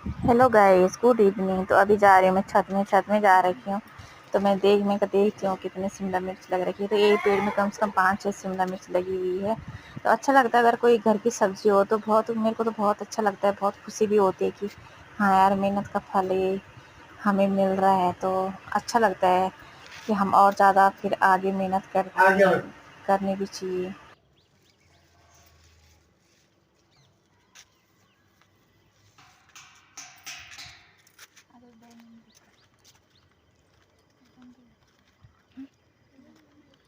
Hello guys, good evening. तो अभी जा रही हूँ मैं छत में जा रखी हूँ। तो मैं देखती हूँ कितनी शिमला मिर्च लग रखी है। तो एक पेड़ में कम से कम 5-6 शिमला मिर्च लगी हुई है। तो अच्छा लगता है अगर कोई घर की सब्जी हो तो बहुत, मेरे को तो बहुत अच्छा लगता है। बहुत खुशी भी होती है कि हाँ यार, मेहनत का फल ये हमें मिल रहा है। तो अच्छा लगता है कि हम और ज़्यादा फिर आगे मेहनत करते हैं, करनी भी चाहिए।